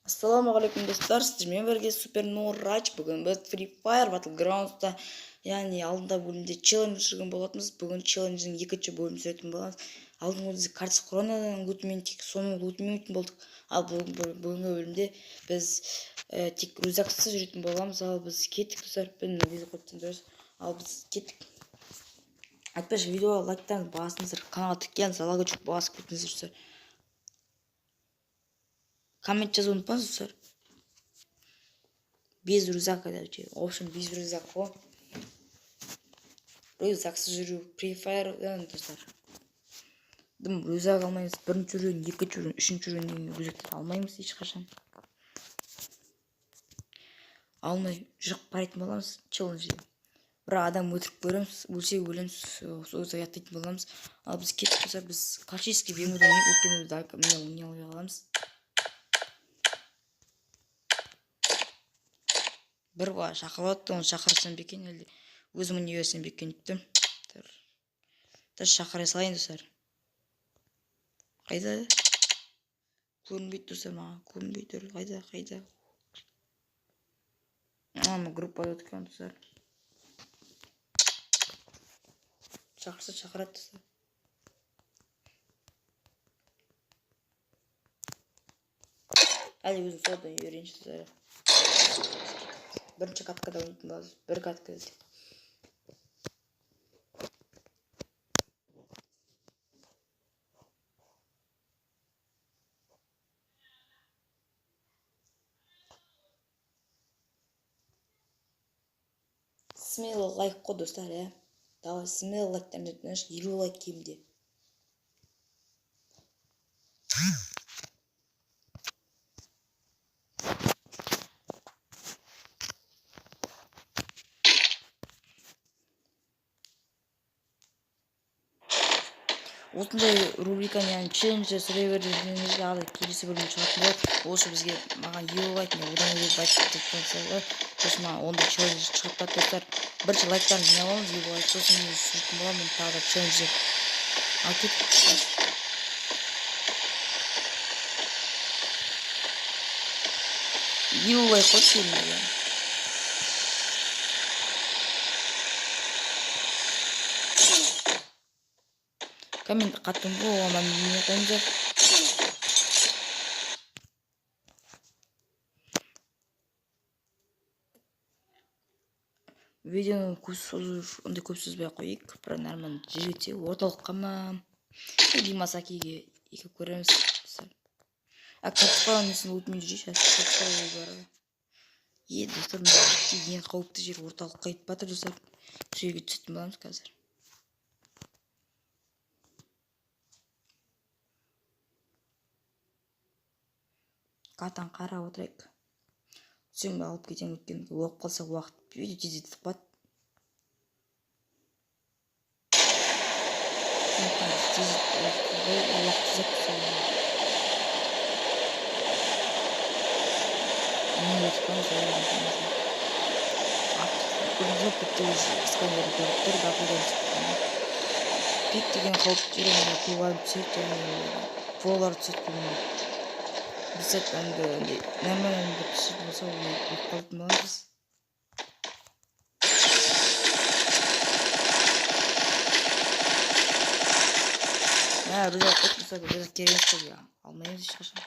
Ассалаумағалейкум достар, сіздермен бірге Супер Нурач. Бүгін біз Free Fire Battlegrounds'та, яғни алдында бөлімде челлендж жүрген болатынбыз. Бүгін челлендждің екінші бөлімін түсіретін боламыз. Алдыңғы өзі Картис Коронадан лутымен тек соның лутымен өтетін болдық. Ал бүгінгі бөлімде біз тек рюкзаксыз жүретін боламыз. Ал біз кеттік достар. Ал біз кеттік. Айтпақшы видеоға лайктаңыз, басыңыздар, каналға тіркеліңіз, алға жүк басып кетіңіздер достар. Коммент жазу unutmaz dostlar. Без рюкзака короче. В общем, без рюкзака. Рюкзаксыз жүру Free Fire'дан достар. Дым рюкзак алмаймыз. Бірінші рюкзак, екінші рюкзак, үшінші рюкзакты алмаймыз ешқашан. Алмай жүріп қарайтын боламыз челленджде. Бір адам өтіріп көреміз, өлсе өлеміз, сол аяқтайтын боламыз. Ал біз кеттік достар, біз классический бемудан өткенімізді не алып аламыз. Бір бала шақырып оны шақырсам бекен әлде өзім не берсем бекен деп тұр. Шақыра салайын достар. Қайда? Көрінбейді достар, маған көрінбейді. Қайда? Ана группада өткен достар. Шақырса шақырады достар. Әлі өзім содан үйренші достар. Бірінші каткада ойнайтын боламыз. Бір каткада. Смело лайк қой достар, ә? Давай смело лайктарын жетіңіз, 20 лайк кемде. Осындай рубриканы, яғни челленджер сүре бердіңізде ады келесі бөлім шығатын болады. Осы бізге маған еулайтын, одан өз байт тұтқансыздар. Сосын маған онда челлендж шығатын достар. Бірінші лайктарын жинап аламыз, еулайт. Сосын мен сүртін боламын, тағы да челленджер. Ал кеттік. Еулайт қойып келмейді. Коммент қаттым бұл, оған не қойыңыздар. Видеоны ондай көп сөзбей қойып, бір нормально жетсе орталыққа ма, Димасакиге екі көреміз. Картисқалан несін өтмен жүрейші, Картисқалан бары. Достар, ең қауіпті жер орталыққа етіп батыр достар. Сөйге түсетін боламыз қазір. Катан қарап отырайық. Сөйімді алып кетен өткен оқ қалса уақыт видео тездетіп қуат. Пик деген қауіпті жеріне туғалып түсет, фолар түсет көміне. Біз әтті нормально бір түсет болса, ол қалып мұламыз. Рұзақ қойып тұрса, рұзақ керемес қой, алмаймыз ешқашан.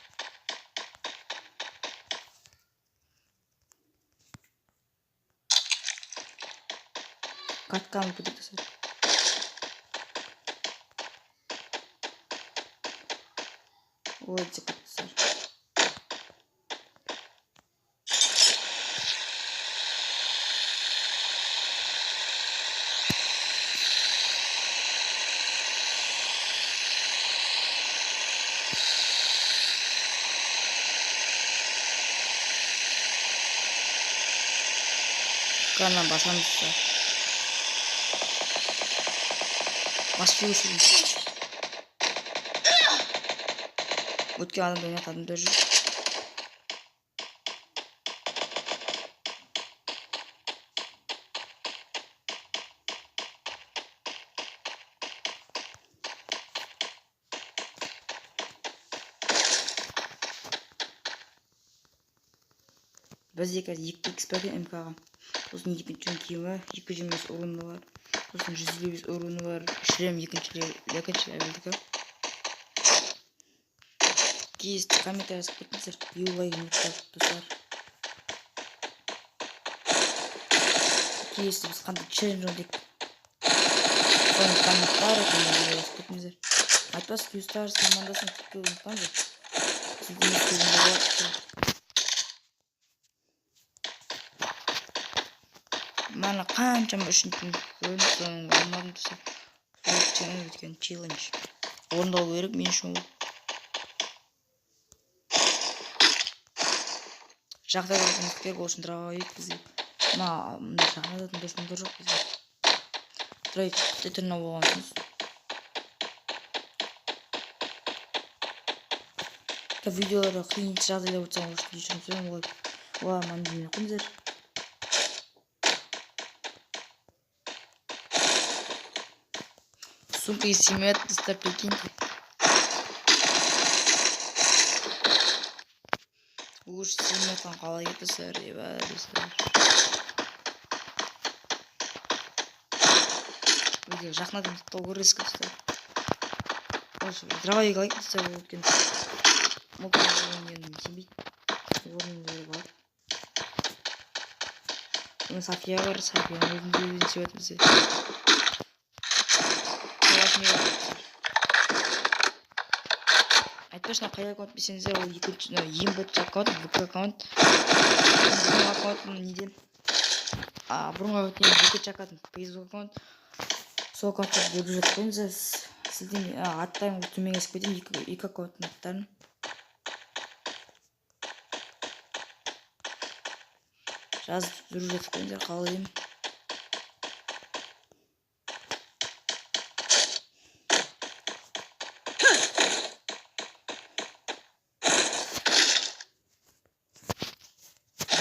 Катканы көтек тұрса. Ой, декат тұрса. Kandan basamız da. Basıyorsun. Өткен адамды ойнататын да жүр. Бізде қазір 2x бар МК-ға. Сосын екінші киімі 225 уровні бар. Сосын 155 уровні бар. Шлем екінші левелдікі. Кейсті комментарий жазып кетіңіздер. Юлай ұмытпайық достар. Кейсті біз қандай челлендж өндік. Соны комментарий жазып кетіңіздер. Айтпас Q-Stars командасын тіпті ұмытпаңыздар. Сіздің естігінде болады. Мана қаншама үшінші бөлім соның алмадым десе. Сол өткен челлендж. Орындалу керек мен үшін ол. Жағдайда алғымыз керек ол үшін дұрауайық бізге. Мына жағдайдың досымдар жоқ бізге. Тұрайты түріне болғансыз. Видеоларда қиын жағдайда өтсең ол үшін кешірім сұраймын олай. Олай маңдаймен қойыңыздар. Сумка из 7 лет, достар, прикиньте. Уж 7 лет қалай кетті сэр, еба, достар. Видео жақынадым толғы рискі достар. Дравайы қалай достар өткен. Мұлтын орынын сенбейді. Орынын бар. София бар, Софияның өзінде сүйетін бізде. Айтпашына қай аккаунт бесеңіздер, ол екінші ең бітті аккаунт, ВК аккаунт. Бұрын аккаунтын неден? Бұрын аккаунтын екінші аккаунтын, Facebook аккаунт. Сол аккаунтты бөліп жатып қойыңыздар. Сізден аттайын төмен есіп кетейін, екі аккаунттың аттарын. Жазып жүріп жатып қойыңыздар, қалайым.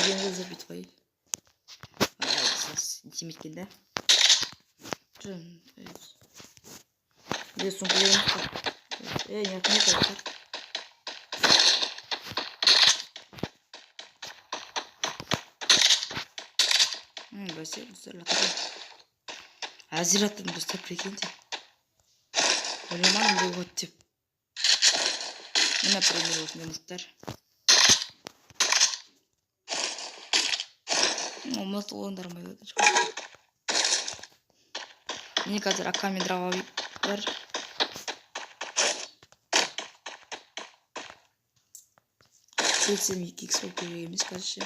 Жүргенді забит қой. Интиметкен да. Бес сумқаларым қап. Нетіне қойып. Бәсе, достар, лақырым. Әзір аттым, достар, прикиньте. Ойлайман бұл ғыт деп. Мына пример осындай достар. Олмақты оғындарымайды. Мені қазір аккамен дравави бар. Келсем 2x ол керек емес қазірше.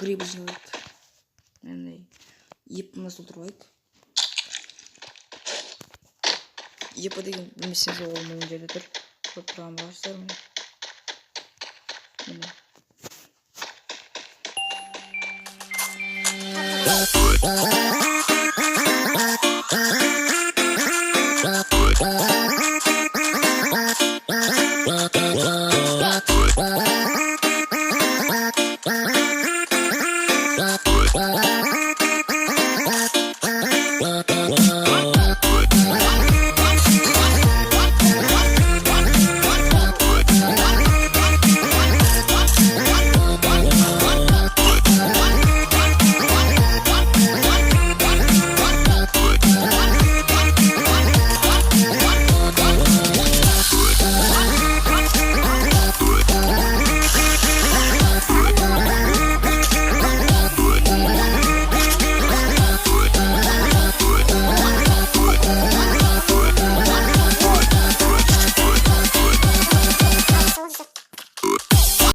Гриб жинайық. Епіні солдырбайық. Епі деген білмесеңіз ол мойын жерде тұр. Көп тұрған бағыштар міне. Міне.